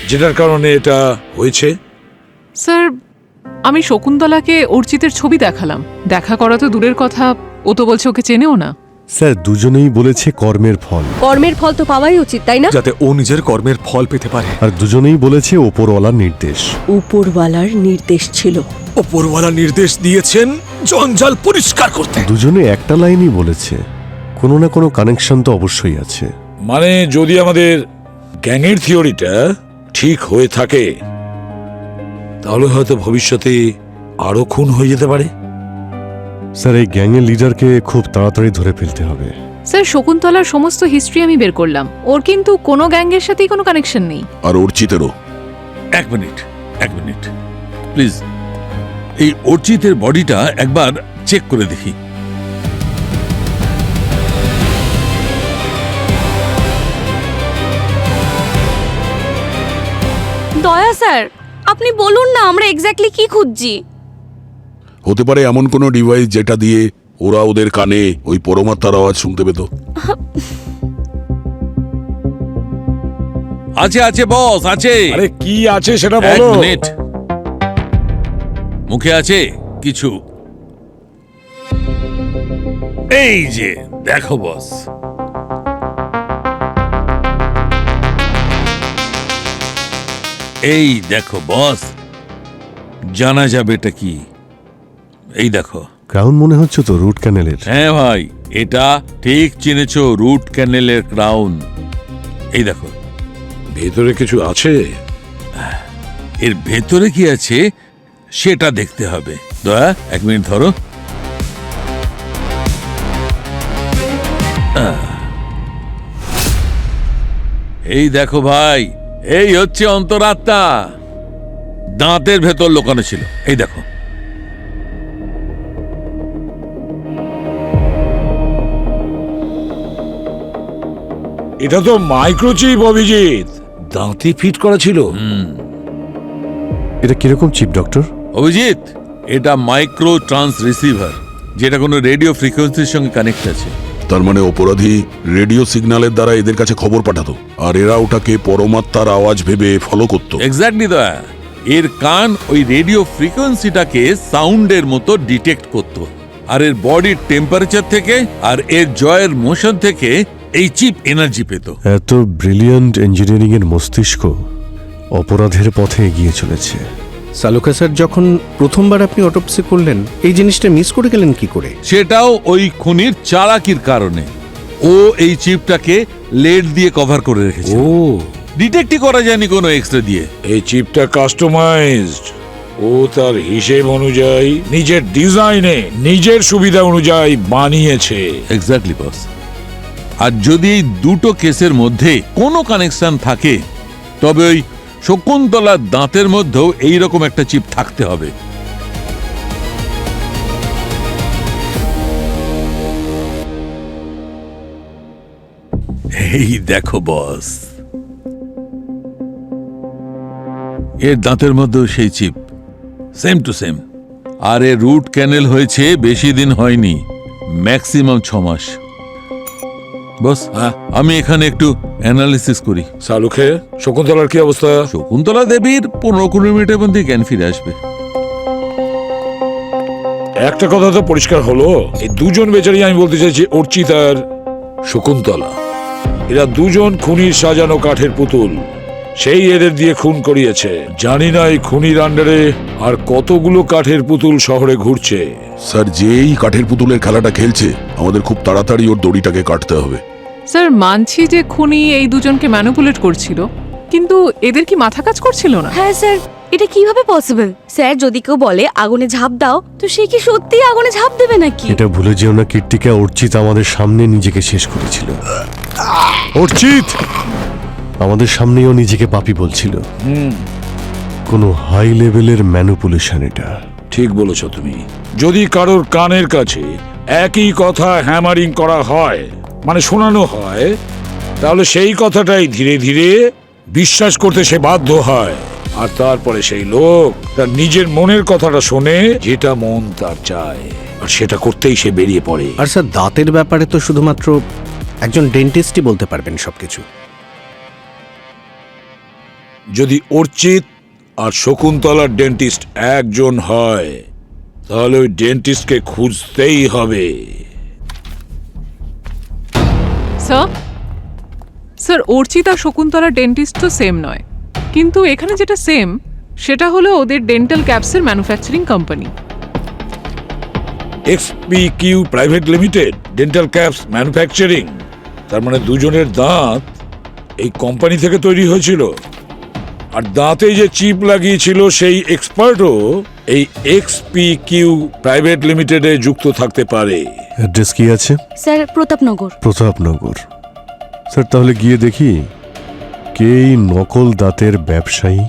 যেটার কারণে এটা হয়েছে। স্যার আমি শকুন্তলাকে অর্চিতের ছবি দেখালাম, দেখা করা তো দূরের কথা, ও তো বলছে ওকে চেনেও না। স্যার দুজনেই বলেছে কর্মের ফল, কর্মের ফল তো পাওয়াই উচিত তাই না? যাতে ও নিজের কর্মের ফল পেতে পারে। আর দুজনেই বলেছে ওপরওয়ালার নির্দেশ। উপরওয়ালার নির্দেশ ছিল। ওপরওয়ালা নির্দেশ দিয়েছেন জঞ্জাল পরিষ্কার করতে। দুজনে একটা লাইনই বলেছে, কোনো না কোনো কানেকশন তো অবশ্যই আছে। মানে যদি আমাদের গ্যাংয়ের থিওরিটা ঠিক হয়ে থাকে তাহলে হয়তো ভবিষ্যতে আরো খুন হয়ে যেতে পারে। স্যার এই গ্যাংয়ের লিডারকে খুব তাড়াতাড়ি ধরে ফেলতে হবে। স্যার শকুন্তলার সমস্ত হিস্ট্রি আমি বের করলাম, ওর কিন্তু কোনো গ্যাংয়ের সাথেই কোনো কানেকশন নেই। আর অর্চিতেরও। এক মিনিট প্লিজ, এই অর্চিতের বডিটা একবার চেক করে দেখি। দয়া স্যার আপনি বলুন না আমরা এক্স্যাক্টলি কি খুঁজছি। হতে পারে এমন কোনো ডিভাইস যেটা দিয়ে ওরা ওদের কানে ওই পরমাত্মার আওয়াজ শুনতে পেত। আছে বস, আছে। আরে কি আছে সেটা এক বলো। মিনিট, মুখে আছে কিছু। এই যে দেখো বস, এই দেখো বস, জানা যাবে এটা কি। এই দেখো। ক্রাউন মনে হচ্ছে তো রুট ক্যানেলের। হ্যাঁ ভাই, এটা ঠিক চিনেছো, রুট ক্যানেলের ক্রাউন। এই দেখো। ভেতরে কিছু আছে? এর ভেতরে কি আছে সেটা দেখতে হবে। দয়া এক মিনিট ধরো। এই দেখো ভাই, এই হচ্ছে অন্তরাত্মা, দাঁতের ভেতর লুকানো ছিল। এই দেখো। এটা তো মাইক্রোচিপ অভিজিৎ, দাঁতে ফিট করা ছিল। এটা কিরকম চিপ ডক্টর? অভিজিৎ, এটা মাইক্রো ট্রান্স রিসিভার, যেটা কোনো রেডিও ফ্রিকোয়েন্সির সঙ্গে কানেক্ট আছে। তার মানে অপরাধী রেডিও সিগন্যালের দ্বারা এদের কাছে খবর পাঠাতো, আর এরা ওটাকে পরমাত্মার আওয়াজ ভেবে ফলো করত। এক্স্যাক্টলি দয়া, এর কান ওই রেডিও ফ্রিকোয়েন্সিটাকে সাউন্ডের মতো ডিটেক্ট করত, আর এর বডির টেম্পারেচার থেকে আর এর জয়ের মোশন থেকে এই চিপ এনার্জি পেত। এত ব্রিলিয়ান্ট ইঞ্জিনিয়ারিং এর মস্তিষ্ক অপরাধের পথে এগিয়ে চলেছে। সালুকা স্যার যখন প্রথমবার আপনি অটোপসি করলেন এই জিনিসটা মিস করে গেলেন কি করে? সেটাও ওই খুনির চালাকির কারণে। ও এই চিপটাকে লেড দিয়ে কভার করে রেখেছে। ও, ডিটেক্টই করা যায়নি কোনো এক্সরে দিয়ে। এই চিপটা কাস্টমাইজড। ও তার হিসেব অনুযায়ী নিজের ডিজাইনে নিজের সুবিধা অনুযায়ী বানিয়েছে। এক্স্যাক্টলি বস। আর যদি এই দুটো কেসের মধ্যে কোনো কানেকশন থাকে তবে ওই শকুন্তলার দাঁতের মধ্যেও এইরকম একটা চিপ থাকতে হবে। এই দেখো বস, এর দাঁতের মধ্যেও সেই চিপ, সেম টু সেম। আর এর রুট ক্যানেল হয়েছে বেশি দিন হয়নি, ম্যাক্সিমাম 6 মাস। বস, আমি এখানে একটু অ্যানালিসিস করি। শালুখে, শকুন্তলার কি অবস্থা? শকুন্তলা দেবীর 15-20 মিনিটের মধ্যে জ্ঞান ফিরে আসবে। একটা কথা তো পরিষ্কার হলো, এই দুজন বেচারি, আমি বলতে চাইছি অর্চিত আর শকুন্তলা, এরা দুজন খুনির সাজানো কাঠের পুতুল। সেই এদের দিয়ে খুন করিয়েছে। জানি না এই খুনির আন্ডারে আর কতগুলো কাঠের পুতুল শহরে ঘুরছে। স্যার, যেই কাঠের পুতুলের খেলাটা খেলছে, আমাদের খুব তাড়াতাড়ি ওর দড়িটাকে কাটতে হবে। স্যার, মানছি যে খুনি এই দুজনকে ম্যানিপুলেট করছিল, কিন্তু এদের কি মাথা কাজ করছিল না? হ্যাঁ স্যার, এটা কিভাবে পসিবল? স্যার, যদি কেউ বলে আগুনে ঝাঁপ দাও, তো সে কি সত্যি আগুনে ঝাঁপ দেবে নাকি? এটা ভুলে যেও না কীর্তিকা, অর্চিত আমাদের সামনে নিজেকে শেষ করেছিল। অর্চিত আমাদের সামনেও নিজেকে পাপী বলছিল। কোনো হাই লেভেলের ম্যানিপুলেশন এটা। ঠিক বলেছ তুমি। যদি কারোর কানের কাছে একই কথা হ্যামারিং করা হয়, মানে শোনানো হয়, তাহলে সেই কথাটাই ধীরে ধীরে বিশ্বাস করতে সে বাধ্য হয়। আর তারপরে সেই লোক তার নিজের মনের কথাটা শোনে, যেটা মন তার চায়, আর সেটা করতেই সে বেরিয়ে পড়ে। আর স্যার, দাঁতের ব্যাপারে তো শুধুমাত্র একজন ডেন্টিস্টই বলতে পারবেন সবকিছু। যদি অর্চিত আর শকুন্তলার ডেন্টিস্ট একজন হয়, তাহলে ওই ডেন্টিস্টকে খুঁজতেই হবে। স্যার, অর্চিত আর শকুন্তলা ডেন্টিস্ট তো সেম নয়, কিন্তু এখানে যেটা সেম সেটা হলো ওদের ডেন্টাল ক্যাপসের manufacturing company. XPQ private limited, dental caps manufacturing. তার মানে দুজনের দাঁত এই কোম্পানি থেকে তৈরি হয়েছিল। আর দাঁতে যে চিপ লাগিয়েছিল সেই এক্সপার্টও এই XPQ প্রাইভেট লিমিটেডে যুক্ত থাকতে পারে। অ্যাড্রেস কি আছে? স্যার, প্রতাপনগর। প্রতাপনগর। স্যার, তাহলে গিয়ে দেখি কে এই নকল দাঁতের ব্যবসায়ী।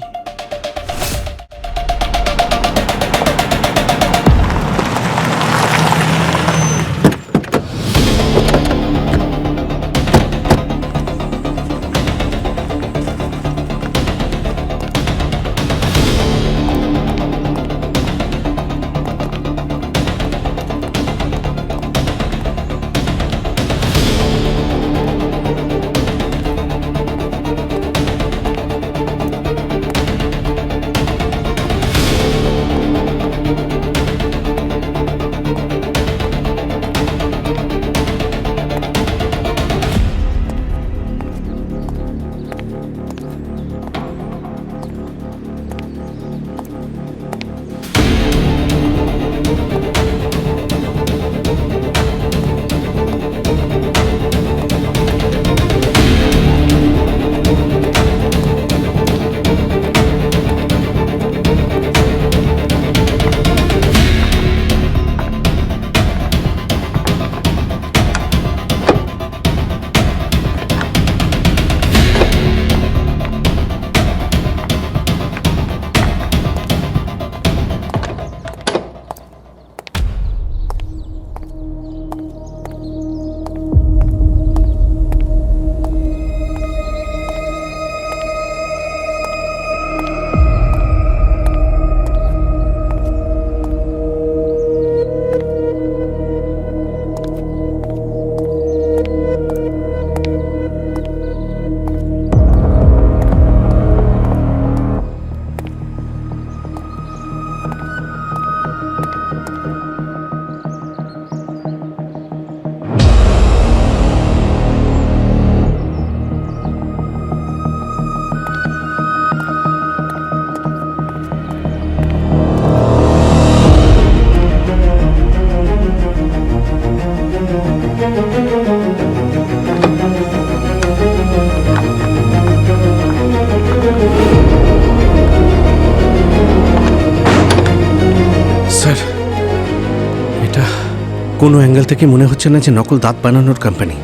কোনো অ্যাঙ্গেল থেকে মনে হচ্ছে না যে নকল দাঁত বানানোর কোম্পানি।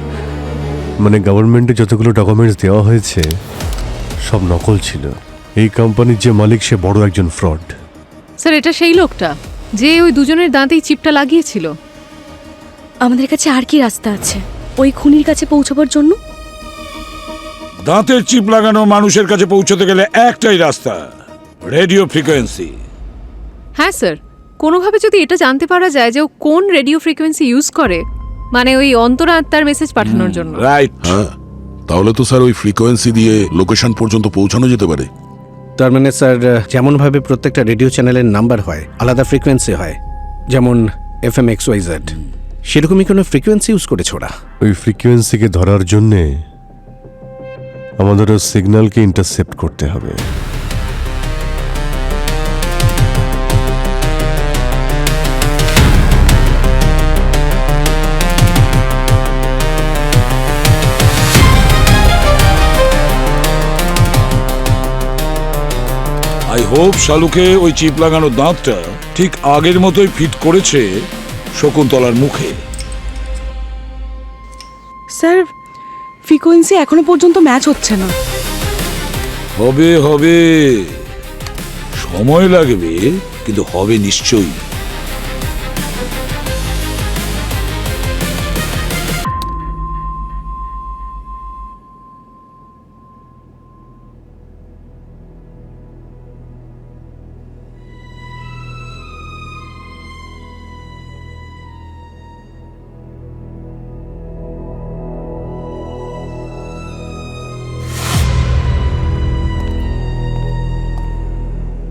মানে গভর্নমেন্টে যতগুলো ডকুমেন্টস দেওয়া হয়েছে সব নকল ছিল। এই কোম্পানির যে মালিক সে বড় একজন ফ্রড। স্যার, এটা সেই লোকটা যে ওই দুজনের দাঁতেই চিপটা লাগিয়েছিল। আমাদের কাছে আর কি রাস্তা আছে ওই খুনির কাছে পৌঁছবার জন্য? দাঁতের চিপ লাগানো মানুষের কাছে পৌঁছতে গেলে একটাই রাস্তা, রেডিও ফ্রিকোয়েন্সি। হ্যাঁ স্যার, কোনোভাবে যদি এটা জানতে পারা যায় যে ও কোন রেডিও ফ্রিকোয়েন্সি ইউজ করে, মানে ওই অন্তরাত্মার মেসেজ পাঠানোর জন্য। রাইট। হ্যাঁ, তাহলে তো স্যার ওই ফ্রিকোয়েন্সি দিয়ে লোকেশন পর্যন্ত পৌঁছানো যেতে পারে। তার মানে স্যার, যেমনভাবে প্রত্যেকটা রেডিও চ্যানেলের নাম্বার হয়, আলাদা ফ্রিকোয়েন্সি হয়, যেমন FM XYZ, সেরকমই কোনো ফ্রিকোয়েন্সি ইউজ করেছে ওরা। ওই ফ্রিকোয়েন্সিকে ধরার জন্যে আমাদের সিগন্যালকে ইন্টারসেপ্ট করতে হবে। আই হোপ শালুকে ওই চিপ লাগানো দাঁতটা ঠিক আগের মতোই ফিট করেছে শকুন্তলার মুখে। স্যার, ফ্রিকোয়েন্সি এখনো পর্যন্ত ম্যাচ হচ্ছে না। হবে হবে, সময় লাগবে, কিন্তু হবে নিশ্চয়ই।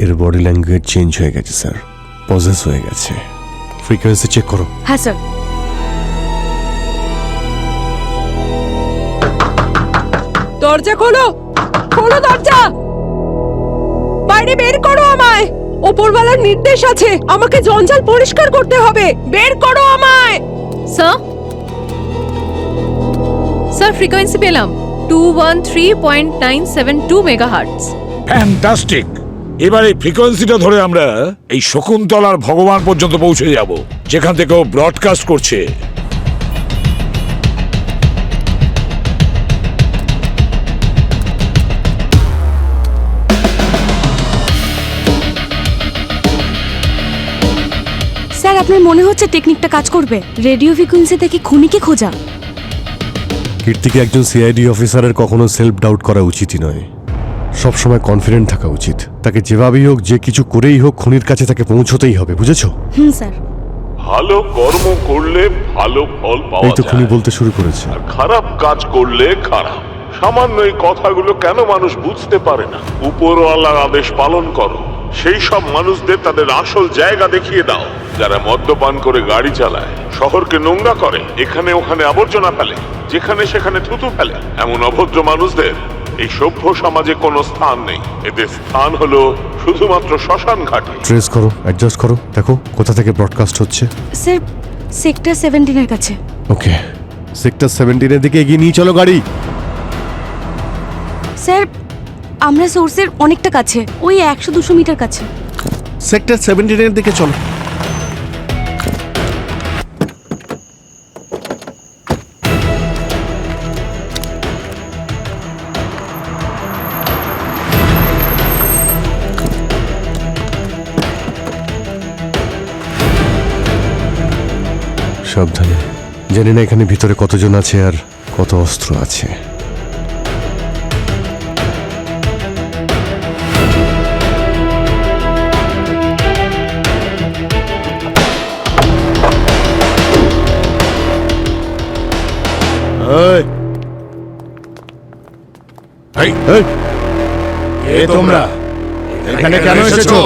এর বডি ল্যাঙ্গুয়েজ চেঞ্জ হয়ে গেছে স্যার, পজেস হয়ে গেছে। ফ্রিকোয়েন্সি চেক করো। হ্যাঁ স্যার। দরজা খোলো, খোলো দরজা, বাইরে বের করো আমায়। ওপরওয়ালার নির্দেশ আছে, আমাকে জঞ্জাল পরিষ্কার করতে হবে, বের করো আমায়। স্যার, স্যার ফ্রিকোয়েন্সি পেলাম 213.972 মেগাহার্টজ। ফ্যান্টাস্টিক। এবার এই ফ্রিকোয়েন্সিটা ধরে আমরা এই শকুন্তলার ভগবান পর্যন্ত পৌঁছে যাব, যেখান থেকে ও ব্রডকাস্ট করছে। স্যার, আপনার মনে হচ্ছে টেকনিকটা কাজ করবে? রেডিও ফ্রিকোয়েন্সি থেকে খুনিকে খোঁজা। কীর্তিকে একজন সিআইডি অফিসারের কখনো সেলফ ডাউট করা উচিতই নয়। সবসময় কনফিডেন্ট থাকা উচিত। তাকে যেভাবেই হোক, যে কিছু করেই হোক, খুনির কাছে তাকে পৌঁছতেই হবে, বুঝেছো? স্যার। ভালো কর্ম করলে ভালো ফল পাওয়া এই তো খুনি যায়, বলতে শুরু করেছে। আর খারাপ কাজ করলে খারাপ। সামান্য এই কথাগুলো কেন মানুষ বুঝতে পারে না? উপরওয়ালার আদেশ পালন করো। সেই সব মানুষদের তাদের আসল জায়গা দেখিয়ে দাও, যারা মদ্যপান করে গাড়ি চালায়, শহরকে নোংরা করে, এখানে ওখানে আবর্জনা ফেলে, যেখানে সেখানে থুতু ফেলে। এমন অভদ্র মানুষদের এই সভ্য সমাজে কোনো স্থান নেই। এদের স্থান হলো শুধুমাত্র শ্মশান ঘাটে। ট্রেস করো, অ্যাডজাস্ট করো, দেখো কোথা থেকে ব্রডকাস্ট হচ্ছে। স্যার, সেক্টর 17 কাছে। ওকে, সেক্টর 17 দিকে এগিয়ে নিয়ে চলো গাড়ি। স্যার, আমরা সোর্সের অনেকটা কাছে, ওই 100-200 মিটার কাছে। সেক্টর 17 দিকে চলো। সাবধানে, জানি না এখানে ভিতরে কতজন আছে আর কত অস্ত্র আছে। তোমরা এখানে কেন এসেছো?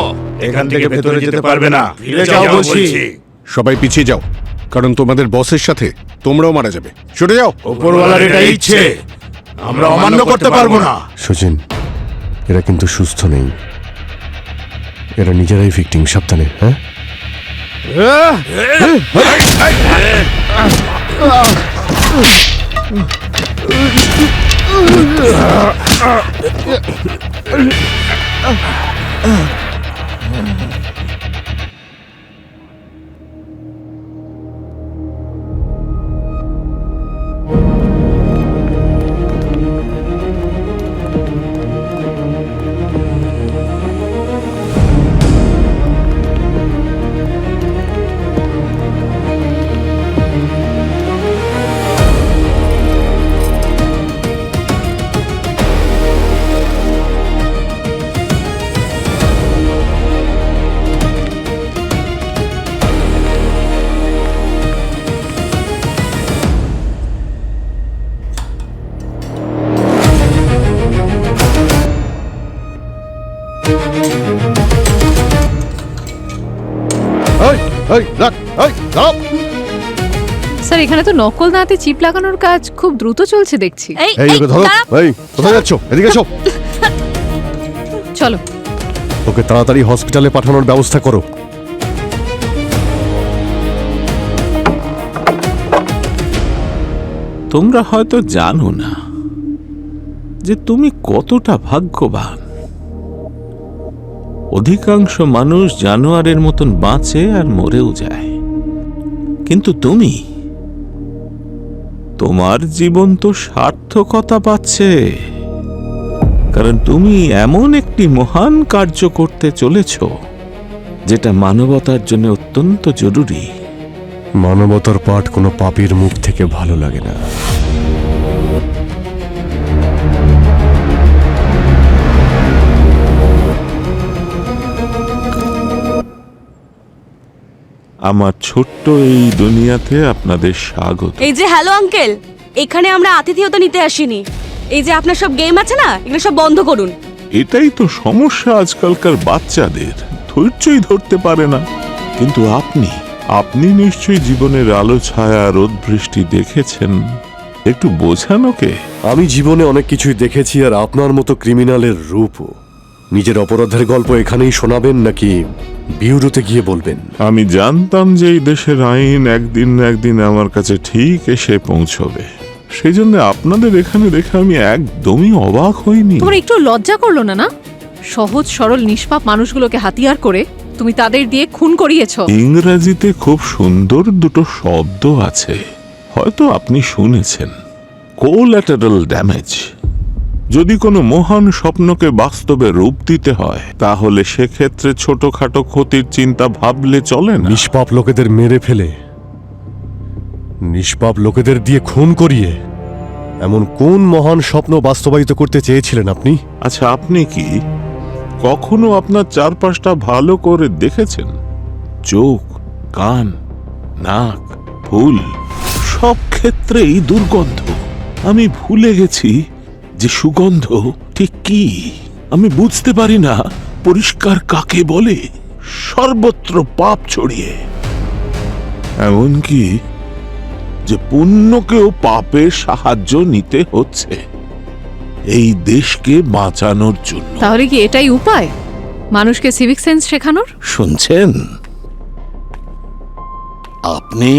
এখান থেকে ভেতরে যেতে পারবে না, ফিরে যাও বলছি। সবাই পিছিয়ে যাও, কারণ তোমাদের বসের সাথে তোমরাও মারা যাবে। ছুটে যাও। উপরওয়ালার এটা ইচ্ছে, আমরা অমান্য করতে পারবো না। সচিন, এরা কিন্তু সুস্থ নেই, এরা নিজেরাই ভিকটিম। সাবধানে। হ্যাঁ, এই রাখ, এই দাঁড়াও। স্যার এখানে তো নকল দাঁতে চিপ লাগানোর কাজ খুব দ্রুত চলছে দেখছি। এই ওকে ধরো। এই কোথায় যাচ্ছ? এদিকে এসো। চলো। ওকে তাড়াতাড়ি হসপিটালে পাঠানোর ব্যবস্থা করো। তোমরা হয়তো জানো না যে তুমি কতটা ভাগ্যবান। অধিকাংশ মানুষ জানোয়ারের মতন বাঁচে আর মরেও যায়, কিন্তু তুমি, তোমার জীবন তো সার্থকতা পাচ্ছে, কারণ তুমি এমন একটি মহান কার্য করতে চলেছ যেটা মানবতার জন্য অত্যন্ত জরুরি। মানবতার পাঠ কোনো পাপীর মুখ থেকে ভালো লাগে না। আমার ছোট্ট এই দুনিয়াতে আপনাদের স্বাগত। এই যে হ্যালো আঙ্কেল, এখানে আমরা আতিথেয়তা নিতে আসিনি। এই যে আপনার সব গেম আছে না, এগুলো সব বন্ধ করুন। এটাই তো সমস্যা আজকালকার বাচ্চাদের, ধৈর্যই ধরতে পারে না। কিন্তু আপনি নিশ্চয়ই জীবনের আলো ছায়া রোদ বৃষ্টি দেখেছেন, একটু বোঝান ওকে। আমি জীবনে অনেক কিছুই দেখেছি, আর আপনার মতো ক্রিমিনালের রূপও। নিজের অপরাধের গল্প এখানেই শোনাবেন নাকি বিউরোতে গিয়ে বলবেন? আমি জানতাম যে এই দেশের আইন একদিন না একদিন আমার কাছে ঠিক এসে পৌঁছবে, সেই জন্য আপনাদের এখানে দেখে আমি একদমই অবাক হইনি। তোমার একটু লজ্জা করলো না? না, সহজ সরল নিষ্পাপ মানুষগুলোকে হাতিয়ার করে তুমি তাদের দিয়ে খুন করিয়েছো। ইংরেজিতে খুব সুন্দর দুটো শব্দ আছে, হয়তো আপনি শুনেছেন, কোল্যাটারাল ড্যামেজ। যদি কোনো মহান স্বপ্নকে বাস্তবে রূপ দিতে হয়, তাহলে সেক্ষেত্রে ছোটখাটো ক্ষতির চিন্তা ভাবলে চলে না। নিষ্পাপ লোকেদের মেরে ফেলে, নিষ্পাপ লোকেদের দিয়ে খুন করিয়ে এমন কোন মহান স্বপ্ন বাস্তবায়িত করতে চেয়েছিলেন আপনি? আচ্ছা, আপনি কি কখনো আপনার চারপাশটা ভালো করে দেখেছেন? চোখ, কান, নাক, ফুল, সব ক্ষেত্রেই দুর্গন্ধ। আমি ভুলে গেছি যে সুগন্ধ ঠিক কি। আমি বুঝতে পারি না পরিষ্কার কাকে বলে। সর্বত্র পাপ ছড়িয়ে, এমনকি যে পুণ্যকেও পাপের সাহায্য নিতে হচ্ছে এই দেশকে বাঁচানোর জন্য। তাহলে কি এটাই উপায় মানুষকে সিভিক সেন্স শেখানোর? শুনছেন, আপনি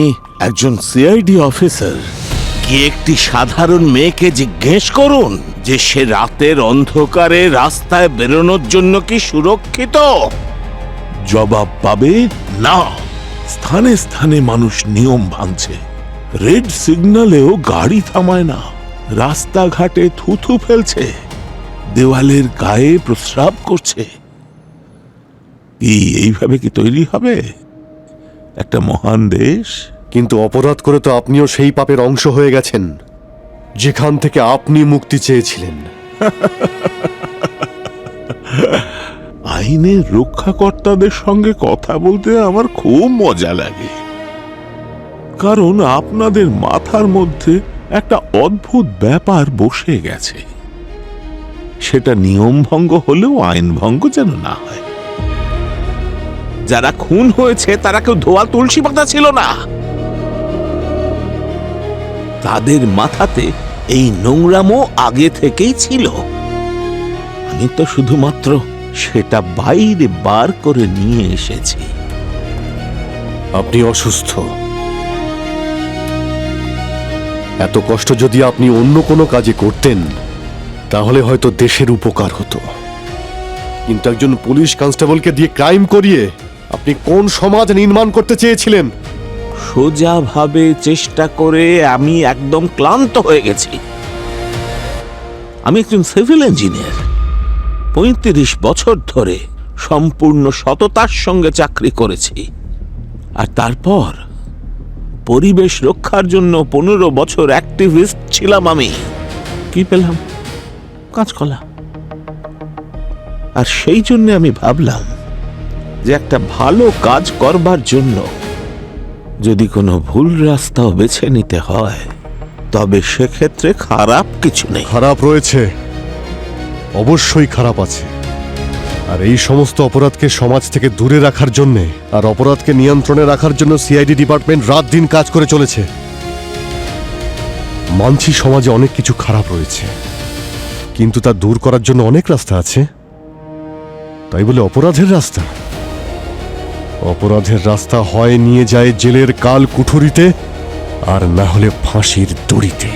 একজন সিআইডি অফিসার, কি একটি সাধারণ মেয়েকে জিজ্ঞেস করুন যে সে রাতের অন্ধকারে রাস্তায় বেরোনোর জন্য কি সুরক্ষিত? জবাব পাবে না। স্থানে স্থানে মানুষ নিয়ম ভাঙছে, রেড সিগন্যালেও গাড়ি থামায় না, রাস্তাঘাটে থুথু ফেলছে, দেওয়ালের গায়ে প্রস্রাব করছে। কি এইভাবে কি তৈরি হবে একটা মহান দেশ? কিন্তু অপরাধ করে তো আপনিও সেই পাপের অংশ হয়ে গেছেন যেখান থেকে আপনি মুক্তি চেয়েছিলেন। আইনের রক্ষাকর্তাদের সঙ্গে কথা বলতে আমার খুব মজা লাগে, কারণ আপনাদের মাথার মধ্যে একটা অদ্ভুত ব্যাপার বসে গেছে। সেটা নিয়ম ভঙ্গ হলেও আইন ভঙ্গ যেন না হয়। যারা খুন হয়েছে তারা কেউ ধোয়া তুলসী পাতা ছিল না। তাদের মাথাতে এই নোংরামো আগে থেকেই ছিল। আমি তো শুধুমাত্র সেটা বাইরে বার করে নিয়ে এসেছি। আপনি অসুস্থ। এত কষ্ট যদি আপনি অন্য কোনো কাজে করতেন তাহলে হয়তো দেশের উপকার হতো, কিন্তু একজন পুলিশ কনস্টেবলকে দিয়ে ক্রাইম করিয়ে আপনি কোন সমাজ নির্মাণ করতে চেয়েছিলেন? সোজাভাবে চেষ্টা করে আমি একদম ক্লান্ত হয়ে গেছি। আমি একজন সিভিল ইঞ্জিনিয়ার, ৩৫ বছর ধরে সম্পূর্ণ সততার সঙ্গে চাকরি করেছি, আর তারপর পরিবেশ রক্ষার জন্য ১৫ বছর অ্যাক্টিভিস্ট ছিলাম। আমি কি পেলাম? কাঁচকলা। আর সেই জন্য আমি ভাবলাম যে একটা ভালো কাজ করবার জন্য যদি কোনো ভুল রাস্তাও বেছে নিতে হয়, তবে সেক্ষেত্রে খারাপ কিছু নেই। খারাপ রয়েছে, অবশ্যই খারাপ আছে, আর এই সমস্ত অপরাধকে সমাজ থেকে দূরে রাখার জন্যে আর অপরাধকে নিয়ন্ত্রণে রাখার জন্য সিআইডি ডিপার্টমেন্ট রাত দিন কাজ করে চলেছে। মানছি সমাজে অনেক কিছু খারাপ রয়েছে, কিন্তু তা দূর করার জন্য অনেক রাস্তা আছে। তাই বলে অপরাধের রাস্তা? অপরাধের রাস্তা হয় নিয়ে যায় জেলের কাল কুঠুরিতে, আর না হলে ফাঁসির দড়িতে।